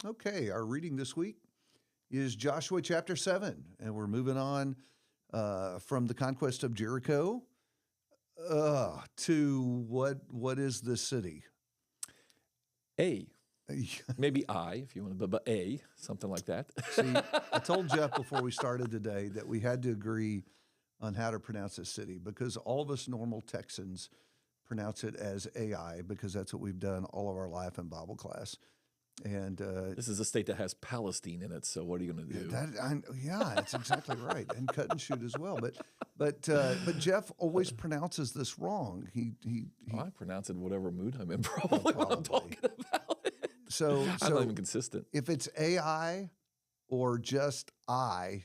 Okay, our reading this week is Joshua chapter 7, and we're moving on from the conquest of Jericho to what is this city? A. Maybe I, if you want to, but A, something like that. See, I told Jeff before we started today that we had to agree on how to pronounce this city because all of us normal Texans pronounce it as AI because that's what we've done all of our life in Bible class. And This is a state that has Palestine in it, so what are you going to do? That's exactly right, and cut and shoot as well. But Jeff always pronounces this wrong. I pronounce it in whatever mood I'm in, probably when I'm talking about it. So I'm not even consistent. If it's AI or just I,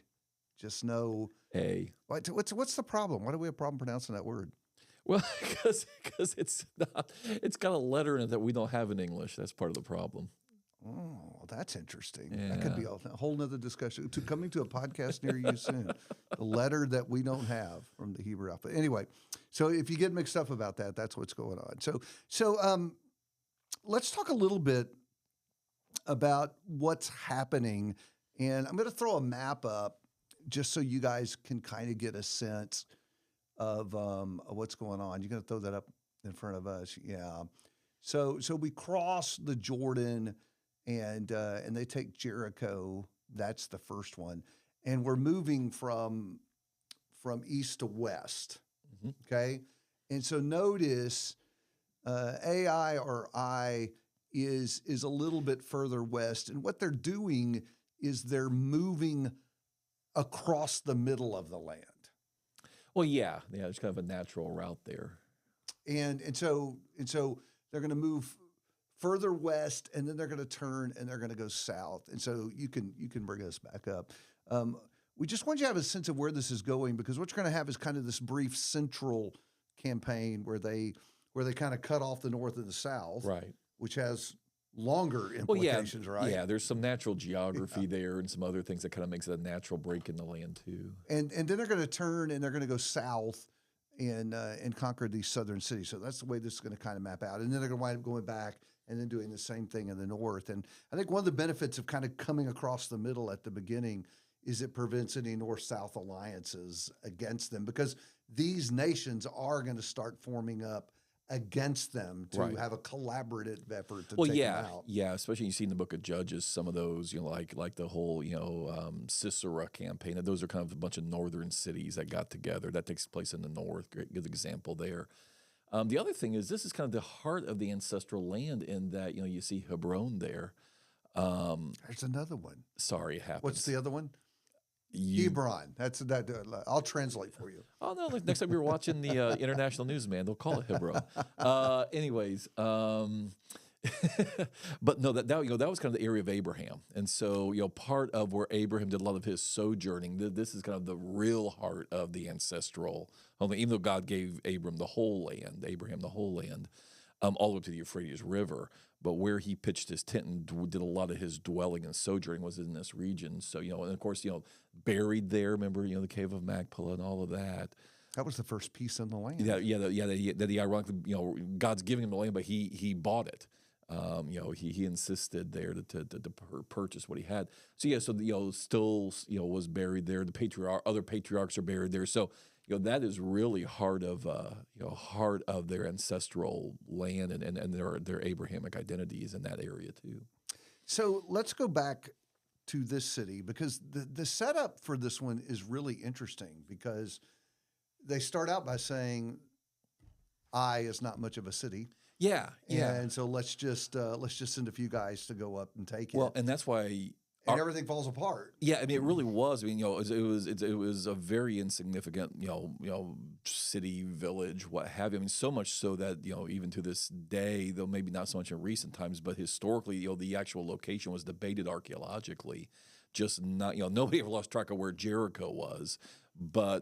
just know A. What's the problem? Why do we have a problem pronouncing that word? Well, because it's got a letter in it that we don't have in English. That's part of the problem. Oh, that's interesting. Yeah. That could be a whole nother discussion. Coming to a podcast near you soon. The letter that we don't have from the Hebrew alphabet. Anyway, so if you get mixed up about that, that's what's going on. So let's talk a little bit about what's happening. And I'm going to throw a map up just so you guys can kind of get a sense of what's going on. You're going to throw that up in front of us. Yeah. So we cross the Jordan and they take Jericho. That's the first one. And we're moving from east to west. Mm-hmm. Okay. And so notice AI or I is a little bit further west. And what they're doing is they're moving across the middle of the land. Well, yeah, there's kind of a natural route there. And so they're going to move further west, and then they're going to turn and they're going to go south. And so you can bring us back up. We just want you to have a sense of where this is going because what you're going to have is kind of this brief central campaign where they kind of cut off the north and the south, right? Which has longer implications, right? Yeah, there's some natural geography there and some other things that kind of makes it a natural break in the land too. And then they're going to turn and they're going to go south and conquer these southern cities. So that's the way this is going to kind of map out. And then they're going to wind up going back and then doing the same thing in the north. And I think one of the benefits of kind of coming across the middle at the beginning is it prevents any north-south alliances against them because these nations are going to start forming up against them to have a collaborative effort to take them out. Yeah, especially you see in the book of Judges some of those, like the whole, Sisera campaign. Those are kind of a bunch of northern cities that got together. That takes place in the north. Good example there. The other thing is this is kind of the heart of the ancestral land in that, you see Hebron there. There's another one. Sorry, it happens. What's the other one? Hebron. That's that. I'll translate for you. Oh no! Next time we were watching the international news, man, they'll call it Hebron. Anyways, but no, that was kind of the area of Abraham, and so part of where Abraham did a lot of his sojourning. This is kind of the real heart of the ancestral. Even though God gave Abraham the whole land, all the way to the Euphrates River. But where he pitched his tent and did a lot of his dwelling and sojourning was in this region. So, and of course, buried there, remember, the cave of Machpelah and all of that. That was the first piece in the land. That he ironically, God's giving him the land, but he bought it. He insisted there to purchase what he had. So still was buried there. The other patriarchs are buried there. So that is really heart of their ancestral land and their Abrahamic identities in that area too. So let's go back to this city because the setup for this one is really interesting because they start out by saying Ai is not much of a city. Yeah. And so let's just send a few guys to go up and take it. Well, and that's why. And everything falls apart. Yeah, I mean, it really was. I mean, it was a very insignificant, city, village, what have you. I mean, so much so that even to this day, though maybe not so much in recent times, but historically, the actual location was debated archaeologically. Just not, nobody ever lost track of where Jericho was, but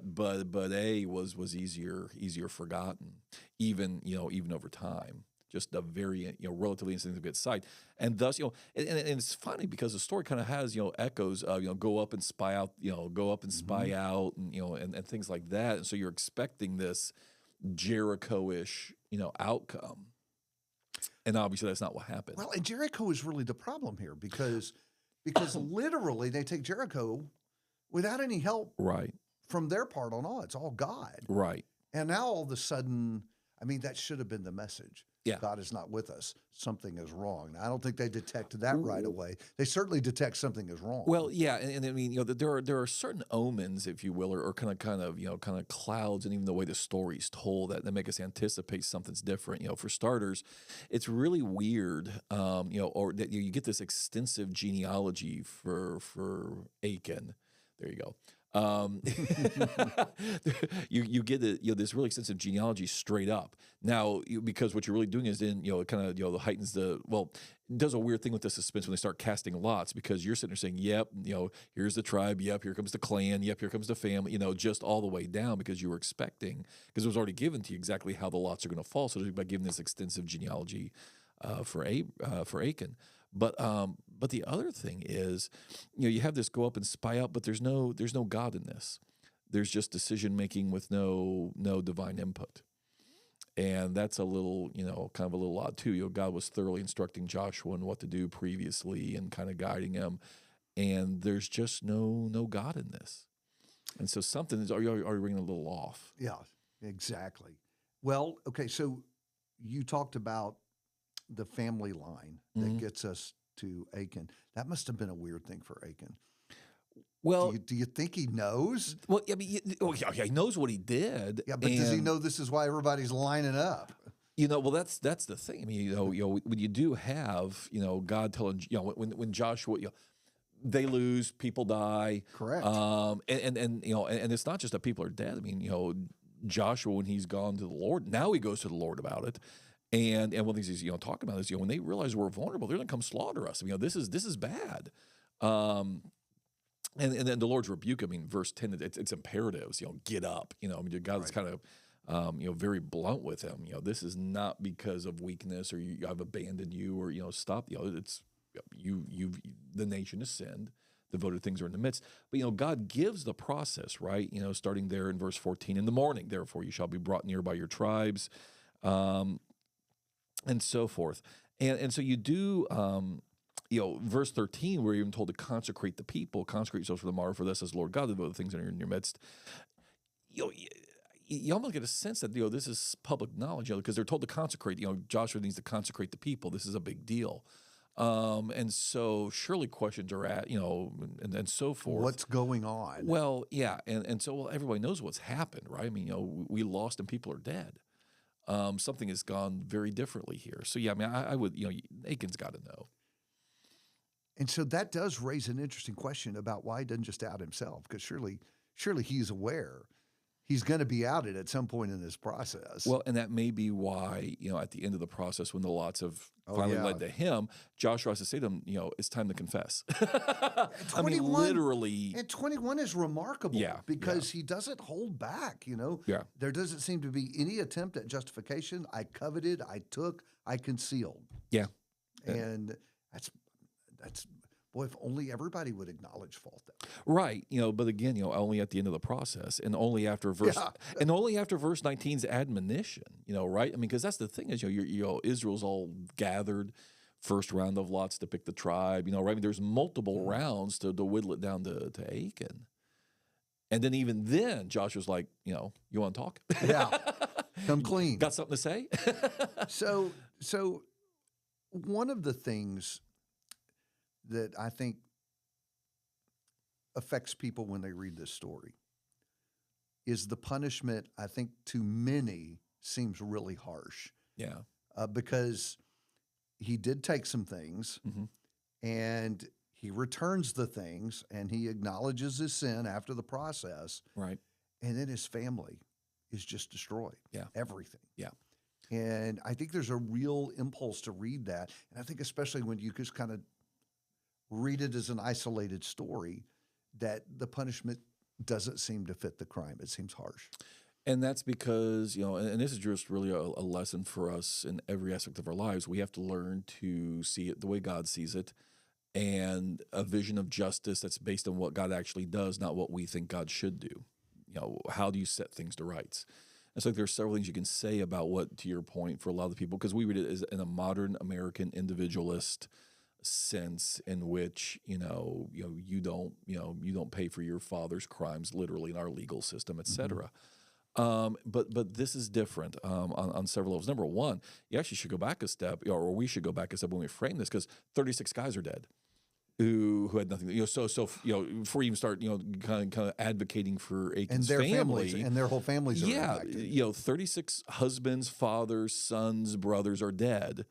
A was easier forgotten, even over time. Just a very relatively insignificant site, and thus and it's funny because the story kind of has echoes of go up and spy out, out, and things like that, and so you're expecting this Jericho-ish outcome. And obviously that's not what happened. Well, and Jericho is really the problem here because literally they take Jericho without any help Right. from their part on all. It's all God. Right. And now all of a sudden, I mean, that should have been the message. Yeah. God is not with us. Something is wrong. Now, I don't think they detect that right away. They certainly detect something is wrong. Well, yeah, and I mean, there are certain omens, if you will, or kind of clouds, and even the way the story's told that make us anticipate something's different. For starters, it's really weird, or that you get this extensive genealogy for Achan. There you go. You get this really extensive genealogy straight up. Now, because what you're really doing is then heightens it does a weird thing with the suspense when they start casting lots, because you're sitting there saying, yep, here's the tribe, yep, here comes the clan, yep, here comes the family, just all the way down, because you were expecting, because it was already given to you exactly how the lots are going to fall. So by giving this extensive genealogy for Achan. But the other thing is, you have this go up and spy out, but there's no God in this. There's just decision making with no divine input, and that's a little kind of a little odd too. God was thoroughly instructing Joshua on what to do previously and kind of guiding him, and there's just no God in this, and so something is are you ringing a little off? Yeah, exactly. Well, okay, so you talked about the family line that gets us to Achan. That must have been a weird thing for Achan. Well, do you think he knows? Well, I mean, he knows what he did. Yeah, but does he know this is why everybody's lining up? Well, that's the thing. I mean, when you do have, God telling, when Joshua, they lose, people die. Correct. And it's not just that people are dead. I mean, Joshua, when he's gone to the Lord, now he goes to the Lord about it. And one of the things he's talking about is when they realize we're vulnerable, they're going to come slaughter us. I mean, this is bad. And then the Lord's rebuke. I mean, verse 10, it's imperatives. Get up. I mean, God's kind of very blunt with him. This is not because of weakness or I've abandoned you or stop. It's the nation has sinned. The voted things are in the midst. But, God gives the process, right? Starting there in verse 14, in the morning, therefore you shall be brought near by your tribes. And so forth. And so you do, verse 13, we're even told to consecrate the people, consecrate yourselves for the morrow, for this is Lord God, the things that are in your midst. You almost get a sense that, this is public knowledge, because they're told to consecrate, Joshua needs to consecrate the people. This is a big deal. And so surely questions are and so forth. What's going on? Well, yeah. And so everybody knows what's happened, right? I mean, we lost and people are dead. Something has gone very differently here. So, yeah, I mean, I would, Achan's got to know. And so that does raise an interesting question about why he doesn't just out himself, because surely he's aware he's going to be outed at some point in this process. Well, and that may be why, at the end of the process, when the lots have finally led to him, Joshua has to say to him, it's time to confess. I mean, literally. And 21 is remarkable because he doesn't hold back, Yeah. There doesn't seem to be any attempt at justification. I coveted, I took, I concealed. Yeah. And that's boy, if only everybody would acknowledge fault. Right. But again, only at the end of the process and only after verse 19's admonition, right? I mean, because that's the thing is, Israel's all gathered, first round of lots to pick the tribe, right? I mean, there's multiple rounds to whittle it down to Achan. And then even then, Joshua's like, you want to talk? Yeah. Come clean. Got something to say? So one of the things that I think affects people when they read this story is the punishment, I think, to many seems really harsh. Yeah. Because he did take some things and he returns the things and he acknowledges his sin after the process. Right. And then his family is just destroyed. Yeah. Everything. Yeah. And I think there's a real impulse to read that. And I think especially when you just kind of read it as an isolated story, that the punishment doesn't seem to fit the crime. It seems harsh. And that's because, and this is just really a lesson for us in every aspect of our lives. We have to learn to see it the way God sees it, and a vision of justice that's based on what God actually does, not what we think God should do. How do you set things to rights? And so there's several things you can say about what, to your point, for a lot of the people, because we read it as in a modern American individualist sense in which you don't pay for your father's crimes literally in our legal system, et cetera. But this is different on several levels. Number one, you actually should go back a step, or we should go back a step when we frame this, because 36 guys are dead who had nothing. Before you even start, kind of advocating for Achan's and their family families and their whole families are impacted. 36 husbands, fathers, sons, brothers are dead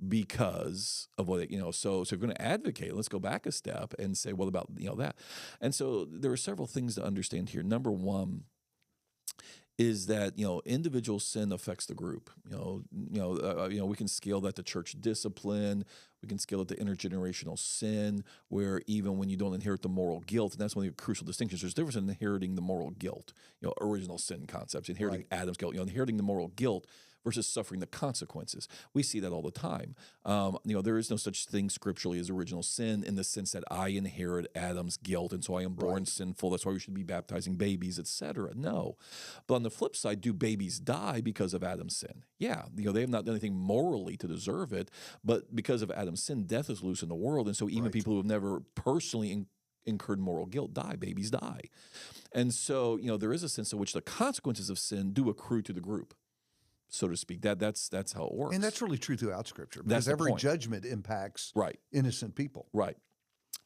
because of what so if you're going to advocate, let's go back a step and say, what about that? And so there are several things to understand here. Number one is that individual sin affects the group. We can scale that to church discipline. We can scale it to intergenerational sin, where even when you don't inherit the moral guilt, and that's one of the crucial distinctions. There's a difference in inheriting the moral guilt, original sin concepts, inheriting Adam's guilt, inheriting the moral guilt versus suffering the consequences. We see that all the time. There is no such thing scripturally as original sin, in the sense that I inherit Adam's guilt, and so I am born sinful. That's why we should be baptizing babies, etc. No. But on the flip side, do babies die because of Adam's sin? Yeah. They have not done anything morally to deserve it, but because of Adam's sin, death is loose in the world. And so even people who have never personally incurred moral guilt die. Babies die. And so, there is a sense in which the consequences of sin do accrue to the group, so to speak. That's how it works. And that's really true throughout Scripture, That's because the every point. judgment impacts innocent people. Right.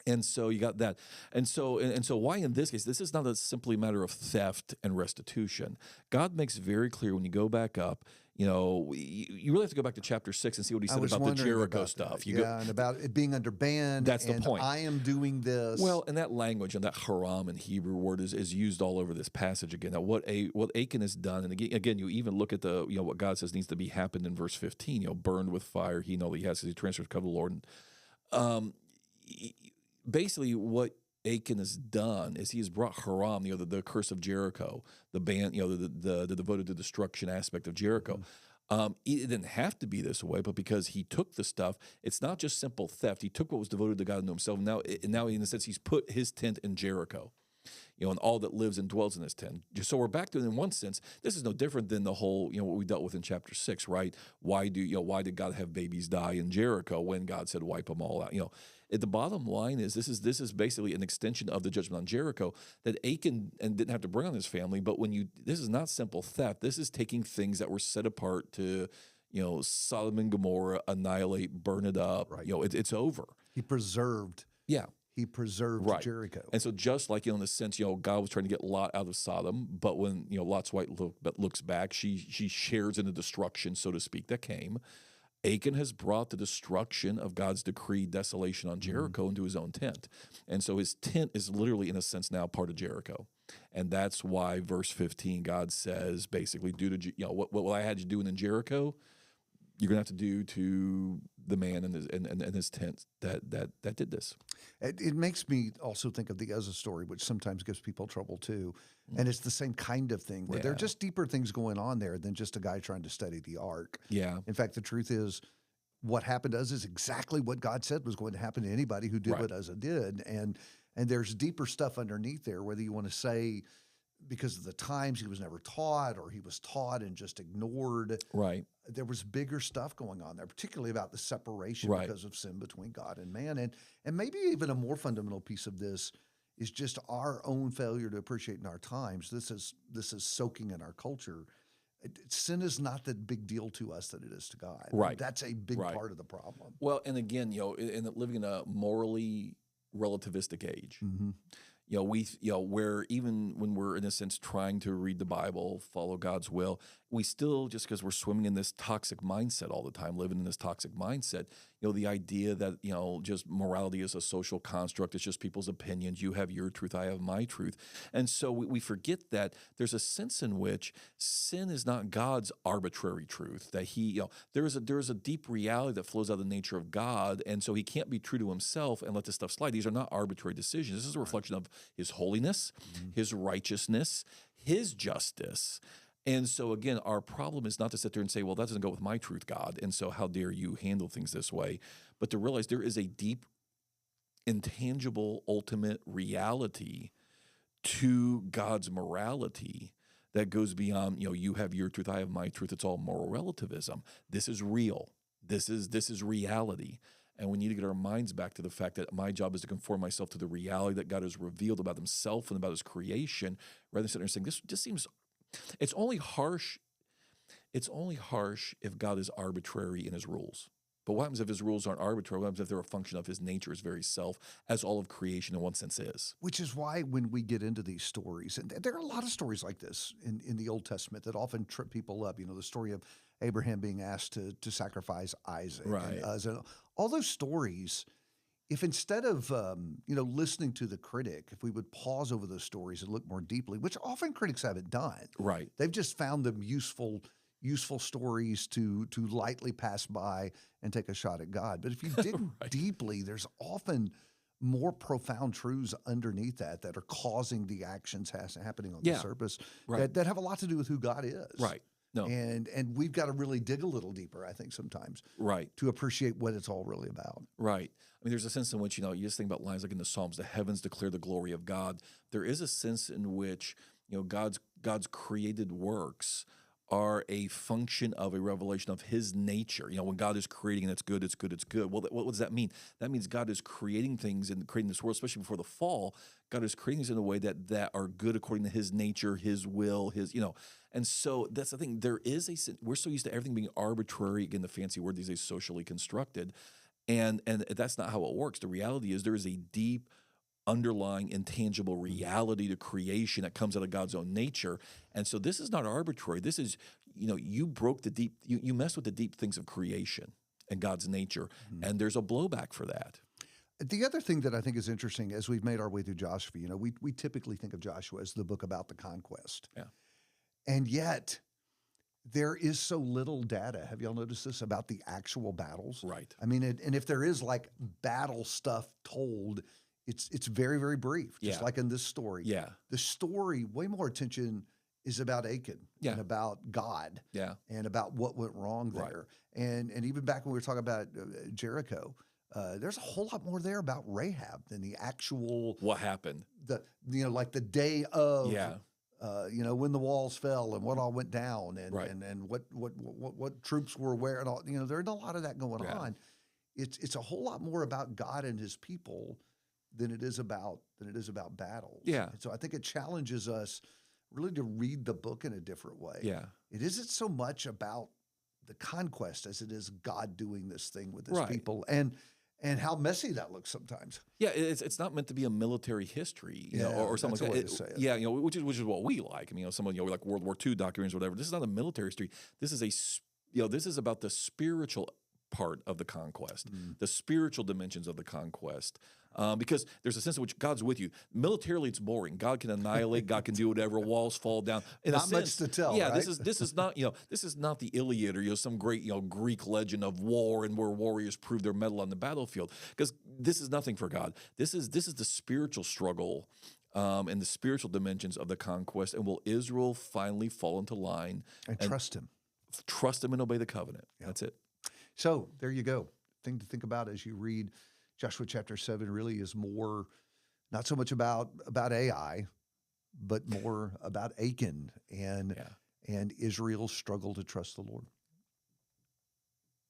And so you got that. And so why in this case, this is not simply a matter of theft and restitution. God makes very clear when you go back up, you really have to go back to chapter 6 and see what he said about the Jericho stuff. And about it being under ban. That's the point. I am doing this. Well, and that language and that haram in Hebrew word is used all over this passage again. Now, what Achan has done, and again, you even look at the what God says needs to be happened in verse 15. Burned with fire, he and all that he has, because he transfers the covenant of the Lord. Basically, what Achan has done is he has brought haram, the curse of Jericho, the ban, the devoted to destruction aspect of Jericho. It didn't have to be this way, but because he took the stuff, it's not just simple theft. He took what was devoted to God and to himself. Now in a sense, he's put his tent in Jericho, and all that lives and dwells in his tent. So we're back to it in one sense. This is no different than the whole, what we dealt with in chapter 6, right? Why did God have babies die in Jericho when God said wipe them all out? The bottom line is this is basically an extension of the judgment on Jericho that Achan didn't have to bring on his family. But this is not simple theft. This is taking things that were set apart to, Sodom and Gomorrah, annihilate, burn it up. Right. It's over. He preserved. Yeah. He preserved Jericho. And so just like, in the sense, God was trying to get Lot out of Sodom, but when, Lot's wife looks back, she shares in the destruction, so to speak, that came. Achan has brought the destruction of God's decreed desolation on Jericho into his own tent. And so his tent is literally, in a sense, now part of Jericho. And that's why verse 15, God says, basically, what I had you doing in Jericho, you're going to have to do to the man and his tent that did this. It makes me also think of the Uzzah story, which sometimes gives people trouble too. And it's the same kind of thing, where there are just deeper things going on there than just a guy trying to study the ark. Yeah. In fact, the truth is, what happened to Uzzah is exactly what God said was going to happen to anybody who did what Uzzah did. And there's deeper stuff underneath there, whether you want to say because of the times he was never taught, or he was taught and just ignored. Right. There was bigger stuff going on there, particularly about the separation because of sin between God and man. And maybe even a more fundamental piece of this is just our own failure to appreciate in our times. This is soaking in our culture. Sin is not that big deal to us that it is to God. Right. That's a big part of the problem. Well, and again, living in a morally relativistic age, where even when we're, in a sense, trying to read the Bible, follow God's will, we still, just because we're swimming in this toxic mindset all the time, living in this toxic mindset, the idea that, just morality is a social construct. It's just people's opinions. You have your truth, I have my truth. And so we forget that there's a sense in which sin is not God's arbitrary truth, that there is a deep reality that flows out of the nature of God. And so he can't be true to himself and let this stuff slide. These are not arbitrary decisions. This is a reflection of his holiness, his righteousness, his justice. And so, again, our problem is not to sit there and say, well, that doesn't go with my truth, God, and so how dare you handle things this way, but to realize there is a deep, intangible, ultimate reality to God's morality that goes beyond, you have your truth, I have my truth. It's all moral relativism. This is real. This is reality. And we need to get our minds back to the fact that my job is to conform myself to the reality that God has revealed about himself and about his creation, rather than sitting there saying, this just seems, it's only harsh. It's only harsh if God is arbitrary in his rules. But what happens if his rules aren't arbitrary? What happens if they're a function of his nature, his very self, as all of creation in one sense is? Which is why when we get into these stories, and there are a lot of stories like this in the Old Testament that often trip people up. The story of Abraham being asked to sacrifice Isaac, Right. and all those stories. If instead of listening to the critic, if we would pause over those stories and look more deeply, which often critics haven't done, Right. they've just found them useful stories to lightly pass by and take a shot at God. But if you dig Right. deeply, there's often more profound truths underneath that are causing the actions happening on the surface Right. that have a lot to do with who God is. Right. No. And we've got to really dig a little deeper, I think, sometimes Right. to appreciate what it's all really about. Right. I mean, there's a sense in which, you just think about lines like in the Psalms, the heavens declare the glory of God. There is a sense in which, God's created works are a function of a revelation of his nature. When God is creating and it's good, it's good, it's good. Well, what does that mean? That means God is creating things and creating this world, especially before the fall. God is creating things in a way that are good according to his nature, his will, and so that's the thing. We're so used to everything being arbitrary, again, the fancy word these days, socially constructed. And that's not how it works. The reality is there is a deep, underlying, intangible reality to creation that comes out of God's own nature. And so this is not arbitrary. This is, you broke the deep, you messed with the deep things of creation and God's nature. And there's a blowback for that. The other thing that I think is interesting as we've made our way through Joshua, we typically think of Joshua as the book about the conquest. Yeah. And yet there is so little data. Have y'all noticed this about the actual battles? Right. I mean, and if there is like battle stuff told, it's very, very brief, just like in this story. Yeah. The story, way more attention is about Achan and about God and about what went wrong there. Right. And even back when we were talking about Jericho, there's a whole lot more there about Rahab than the actual what happened. Like the day of when the walls fell and what all went down and what troops were where and all. There's a lot of that going on. It's a whole lot more about God and his people than it is about battles. Yeah. And so I think it challenges us really to read the book in a different way. Yeah. It isn't so much about the conquest as it is God doing this thing with his people and how messy that looks sometimes. Yeah, it's not meant to be a military history, or something like that. Yeah, which is what we like. I mean, we like World War II documentaries or whatever. This is not a military history. This is this is about the spiritual part of the conquest, the spiritual dimensions of the conquest. Because there's a sense in which God's with you. Militarily, it's boring. God can annihilate. God can do whatever. Walls fall down. In not a sense, much to tell. Yeah, right? this is not this is not the Iliad or some great Greek legend of war and where warriors prove their mettle on the battlefield. Because this is nothing for God. This is the spiritual struggle. And the spiritual dimensions of the conquest. And will Israel finally fall into line and trust him? Trust him and obey the covenant. Yeah. That's it. So there you go. Thing to think about as you read Joshua chapter 7 really is more, not so much about Ai, but more about Achan and Israel's struggle to trust the Lord.